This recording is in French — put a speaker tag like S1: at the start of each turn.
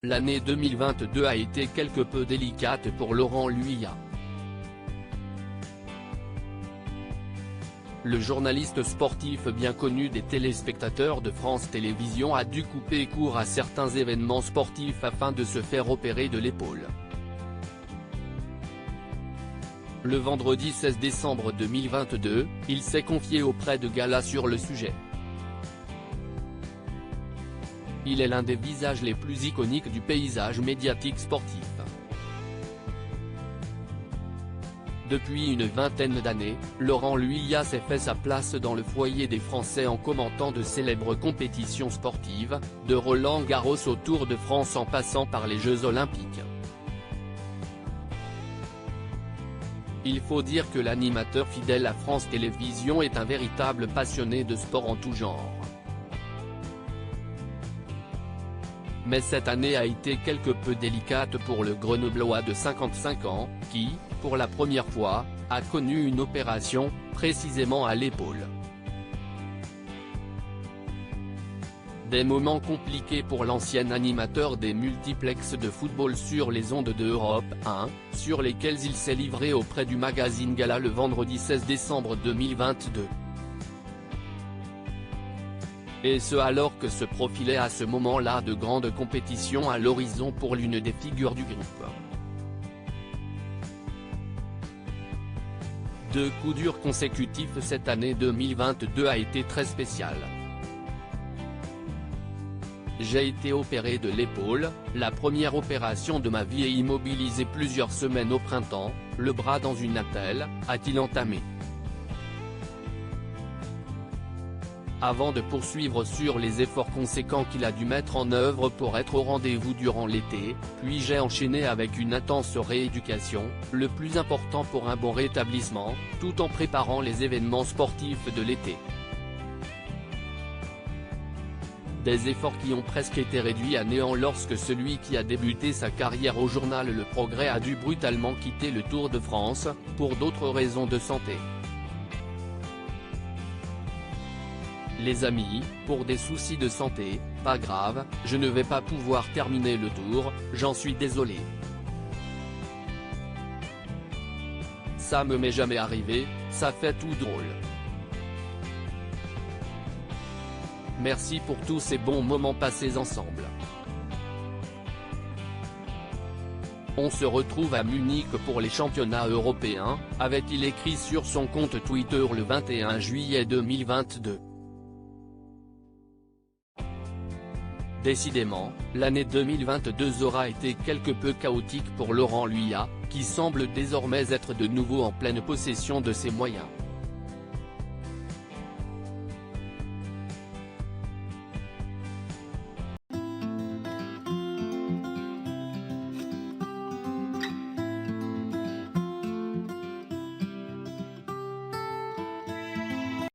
S1: L'année 2022 a été quelque peu délicate pour Laurent Luyat. Le journaliste sportif bien connu des téléspectateurs de France Télévisions a dû couper court à certains événements sportifs afin de se faire opérer de l'épaule. Le vendredi 16 décembre 2022, il s'est confié auprès de Gala sur le sujet. Il est l'un des visages les plus iconiques du paysage médiatique sportif. Depuis une vingtaine d'années, Laurent Luyat s'est fait sa place dans le foyer des Français en commentant de célèbres compétitions sportives, de Roland-Garros au Tour de France en passant par les Jeux Olympiques. Il faut dire que l'animateur fidèle à France Télévisions est un véritable passionné de sport en tout genre. Mais cette année a été quelque peu délicate pour le Grenoblois de 55 ans, qui, pour la première fois, a connu une opération, précisément à l'épaule. Des moments compliqués pour l'ancien animateur des multiplexes de football sur les ondes de Europe 1, sur lesquels il s'est livré auprès du magazine Gala le vendredi 16 décembre 2022. Et ce alors que se profilaient à ce moment-là de grandes compétitions à l'horizon pour l'une des figures du groupe. Deux coups durs consécutifs cette année 2022 a été très spéciale. J'ai été opéré de l'épaule, la première opération de ma vie et immobilisé plusieurs semaines au printemps, le bras dans une attelle, a-t-il entamé. Avant de poursuivre sur les efforts conséquents qu'il a dû mettre en œuvre pour être au rendez-vous durant l'été, puis j'ai enchaîné avec une intense rééducation, le plus important pour un bon rétablissement, tout en préparant les événements sportifs de l'été. Des efforts qui ont presque été réduits à néant lorsque celui qui a débuté sa carrière au journal Le Progrès a dû brutalement quitter le Tour de France, pour d'autres raisons de santé. Les amis, pour des soucis de santé, pas grave, je ne vais pas pouvoir terminer le tour, j'en suis désolé. Ça me m'est jamais arrivé, ça fait tout drôle. Merci pour tous ces bons moments passés ensemble. On se retrouve à Munich pour les championnats européens, avait-il écrit sur son compte Twitter le 21 juillet 2022. Décidément, l'année 2022 aura été quelque peu chaotique pour Laurent Luyat, qui semble désormais être de nouveau en pleine possession de ses moyens.